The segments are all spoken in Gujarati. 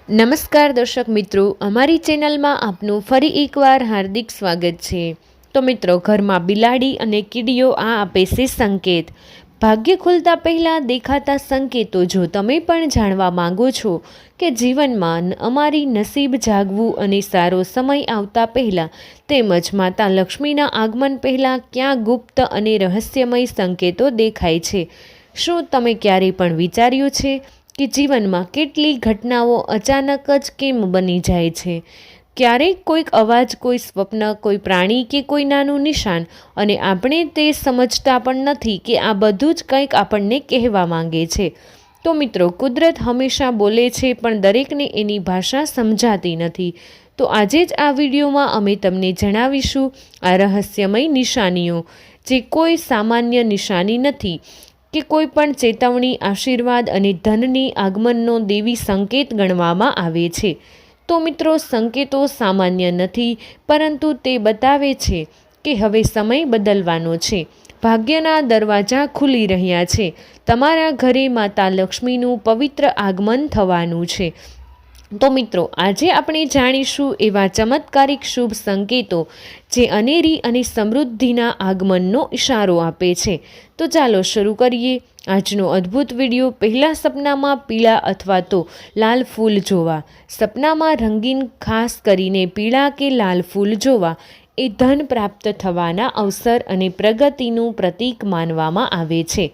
નમસ્કાર દર્શક મિત્રો, અમારી ચેનલમાં આપનું ફરી એકવાર હાર્દિક સ્વાગત છે। તો મિત્રો, ઘરમાં બિલાડી અને કીડીઓ આ આપે છે સંકેત। ભાગ્ય ખુલતા પહેલાં દેખાતા સંકેતો જો તમે પણ જાણવા માંગો છો કે જીવનમાં અમારી નસીબ જાગવું અને સારો સમય આવતા પહેલાં તેમજ માતા લક્ષ્મીના આગમન પહેલાં ક્યાં ગુપ્ત અને રહસ્યમય સંકેતો દેખાય છે, શું તમે ક્યારેય પણ વિચાર્યું છે કે જીવનમાં કેટલી ઘટનાઓ અચાનક જ કેમ બની જાય છે? ક્યારેક કોઈક અવાજ, કોઈ સ્વપ્ન, કોઈ પ્રાણી કે કોઈ નાનું નિશાન, અને આપણે તે સમજતા પણ નથી કે આ બધું જ કંઈક આપણને કહેવા માંગે છે। તો મિત્રો, કુદરત હંમેશા બોલે છે પણ દરેકને એની ભાષા સમજાતી નથી। તો આજે જ આ વિડીયોમાં અમે તમને જણાવીશું આ રહસ્યમય નિશાનીઓ, જે કોઈ સામાન્ય નિશાની નથી કે કોઈ પણ ચેતવણી, આશીર્વાદ અને ધનની આગમનનો દેવી સંકેત ગણવામાં આવે છે। તો મિત્રો, સંકેતો સામાન્ય નથી, પરંતુ તે બતાવે છે કે હવે સમય બદલવાનો છે, ભાગ્યના દરવાજા ખુલી રહ્યા છે, તમારા ઘરે માતા લક્ષ્મીનું પવિત્ર આગમન થવાનું છે। તો મિત્રો, આજે આપણે જાણીશું એવા ચમત્કારિક શુભ સંકેતો જે અનેરી અને સમૃદ્ધિના આગમનનો ઇશારો આપે છે। તો ચાલો શરૂ કરીએ આજનો અદ્ભુત વિડીયો। પહેલા સપનામાં પીળા અથવા તો લાલ ફૂલ જોવા। સપનામાં રંગીન, ખાસ કરીને પીળા કે લાલ ફૂલ જોવા એ ધન પ્રાપ્ત થવાના અવસર અને પ્રગતિનું પ્રતીક માનવામાં આવે છે।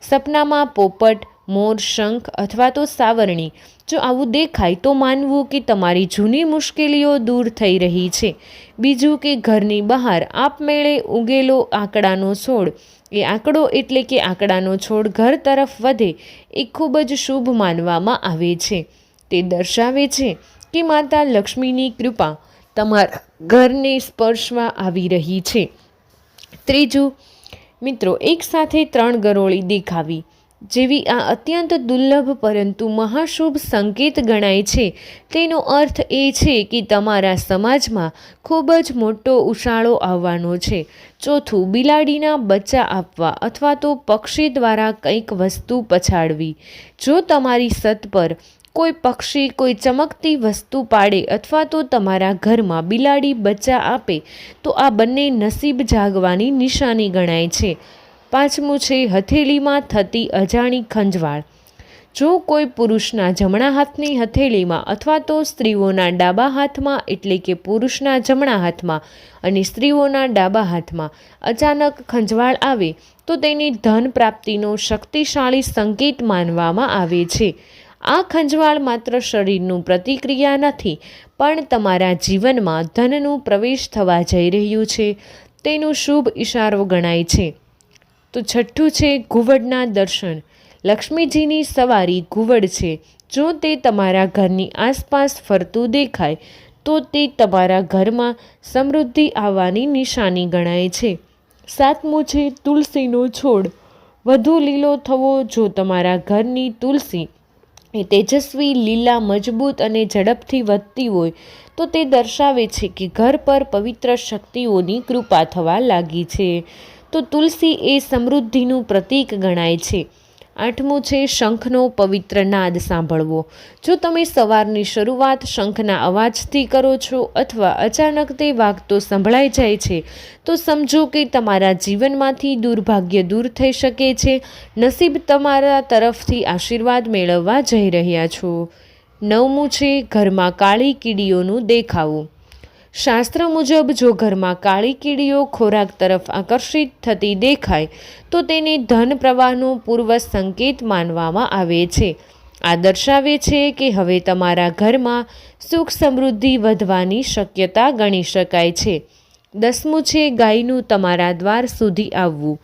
સપનામાં પોપટ, મોર, શંખ અથવા તો સાવરણી જો આવું દેખાય તો માનવું કે તમારી જૂની મુશ્કેલીઓ દૂર થઈ રહી છે। બીજું કે ઘરની બહાર આપમેળે ઉગેલો આંકડાનો છોડ, એ આંકડો એટલે કે આંકડાનો છોડ ઘર તરફ વધે એ ખૂબ જ શુભ માનવામાં આવે છે। તે દર્શાવે છે કે માતા લક્ષ્મીની કૃપા તમારા ઘરને સ્પર્શવા આવી રહી છે। ત્રીજું મિત્રો, એકસાથે 3 ગરોળી દેખાવી જેવી આ અત્યંત દુર્લભ પરંતુ મહાશુભ સંકેત ગણાય છે। તેનો અર્થ એ છે કે તમારા સમાજમાં ખૂબ જ મોટો ઉછાળો આવવાનો છે। ચોથું, બિલાડીના બચ્ચા આપવા અથવા તો પક્ષી દ્વારા કંઈક વસ્તુ પછાડવી। જો તમારી છત પર કોઈ પક્ષી કોઈ ચમકતી વસ્તુ પાડે અથવા તો તમારા ઘરમાં બિલાડી બચ્ચા આપે તો આ બંને નસીબ જાગવાની નિશાની ગણાય છે। પાંચમું છે હથેળીમાં થતી અજાણી ખંજવાળ। જો કોઈ પુરુષના જમણા હાથની હથેળીમાં અથવા તો સ્ત્રીઓના ડાબા હાથમાં એટલે કે પુરુષના જમણા હાથમાં અને સ્ત્રીઓના ડાબા હાથમાં અચાનક ખંજવાળ આવે તો તેની ધન પ્રાપ્તિનો શક્તિશાળી સંકેત માનવામાં આવે છે। આ ખંજવાળ માત્ર શરીરનું પ્રતિક્રિયા નથી, પણ તમારા જીવનમાં ધનનું પ્રવેશ થવા જઈ રહ્યું છે તેનું શુભ ઇશારો ગણાય છે। તો છઠ્ઠું છે ઘુવડના દર્શન। લક્ષ્મીજીની સવારી ઘુવડ છે, જો તે તમારા ઘરની આસપાસ ફરતું દેખાય તો તે તમારા ઘરમાં સમૃદ્ધિ આવવાની નિશાની ગણાય છે। સાતમું છે તુલસીનો છોડ વધુ લીલો થવો। જો તમારા ઘરની તુલસી એ તેજસ્વી, લીલા, મજબૂત અને ઝડપથી વધતી હોય તો તે દર્શાવે છે કે ઘર પર પવિત્ર શક્તિઓની કૃપા થવા લાગી છે। તો તુલસી એ સમૃદ્ધિનું પ્રતીક ગણાય છે। આઠમું છે શંખનો પવિત્ર નાદ સાંભળવો। જો તમે સવારની શરૂઆત શંખના અવાજથી કરો છો અથવા અચાનક તે વાગતો સંભળાઈ જાય છે તો સમજો કે તમારા જીવનમાંથી દુર્ભાગ્ય દૂર થઈ શકે છે, નસીબ તમારા તરફથી આશીર્વાદ મેળવવા જઈ રહ્યા છો। નવમું છે ઘરમાં કાળી કીડીઓનું દેખાવું। શાસ્ત્ર મુજબ જો ઘરમાં કાળી કીડીઓ ખોરાક તરફ આકર્ષિત થતી દેખાય તો તેને ધન પ્રવાહનો પૂર્વ સંકેત માનવામાં આવે છે। આ દર્શાવે છે કે હવે તમારા ઘરમાં સુખ સમૃદ્ધિ વધવાની શક્યતા ગણી શકાય છે। 10મું છે ગાયનું તમારા દ્વાર સુધી આવવું।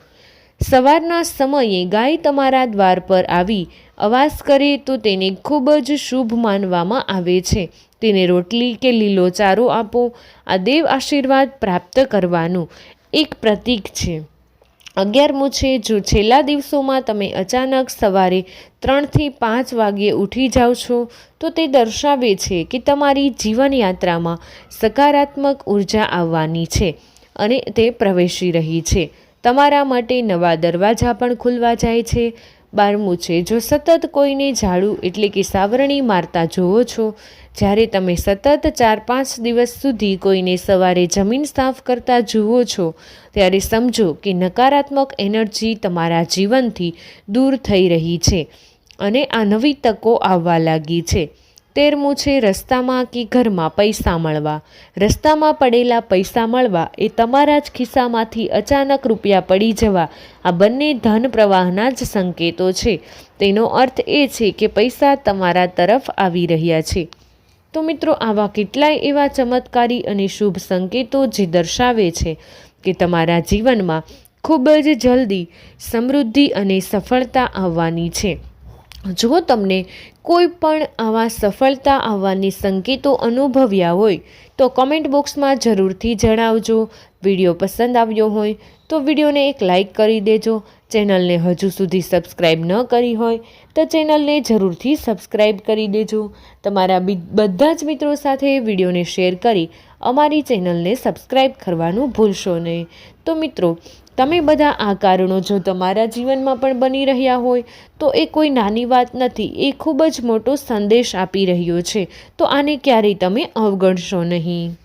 સવારના સમયે ગાય તમારા દ્વાર પર આવી અવાજ કરે તો તેને ખૂબ જ શુભ માનવામાં આવે છે। તેને રોટલી કે લીલો ચારો આપો। આ દેવ આશીર્વાદ પ્રાપ્ત કરવાનું એક પ્રતીક છે। 11મું છે જો છેલ્લા દિવસોમાં તમે અચાનક સવારે 3 થી 5 વાગ્યે ઉઠી જાઓ છો તો તે દર્શાવે છે કે તમારી જીવનયાત્રામાં સકારાત્મક ઉર્જા આવવાની છે અને તે પ્રવેશી રહી છે। તમારા માટે નવા દરવાજા પણ ખુલવા જાય છે। 12મું છે, જો સતત કોઈને ઝાડુ એટલે કે સાવરણી મારતા જુઓ છો, જ્યારે તમે સતત 4-5 દિવસ સુધી કોઈને સવારે જમીન સાફ કરતા જુઓ છો, ત્યારે સમજો કે નકારાત્મક એનર્જી તમારા જીવનથી દૂર થઈ રહી છે અને આ નવી તકો આવવા લાગી છે. 13મું છે, રસ્તામાં કે ઘરમાં પૈસા મળવા. રસ્તામાં પડેલા પૈસા મળવા એ તમારા જ ખિસ્સામાંથી અચાનક રૂપિયા પડી જવા, આ બંને ધન પ્રવાહના જ સંકેતો છે. તેનો અર્થ એ છે કે પૈસા તમારા તરફ આવી રહ્યા છે. તો મિત્રો, આવા કેટલાય એવા ચમત્કારી અને શુભ સંકેતો જે દર્શાવે છે કે તમારા જીવનમાં ખૂબ જ જલ્દી સમૃદ્ધિ અને સફળતા આવવાની છે. જો તમને કોઈ પણ આવા સફળતા આવવાની સંકેતો અનુભવ્યા હોય તો કમેન્ટ બોક્સમાં જરૂરથી જણાવજો. વિડીયો પસંદ આવ્યો હોય તો વિડીયોને એક લાઈક કરી દેજો. ચેનલને હજુ સુધી સબસ્ક્રાઈબ ન કરી હોય તો ચેનલને જરૂરથી સબસ્ક્રાઈબ કરી દેજો. તમારા બધા જ મિત્રો સાથે વિડીયોને શેર કરી અમારી ચેનલને સબસ્ક્રાઈબ કરવાનું ભૂલશો નહીં. તો મિત્રો, તમે બધા આ કારણો જો તમારા જીવનમાં પણ બની રહ્યા હોય તો એ કોઈ નાની વાત નથી, એ ખૂબ જ મોટો સંદેશ આપી રહ્યો છે. તો આને ક્યારેય તમે અવગણશો નહીં.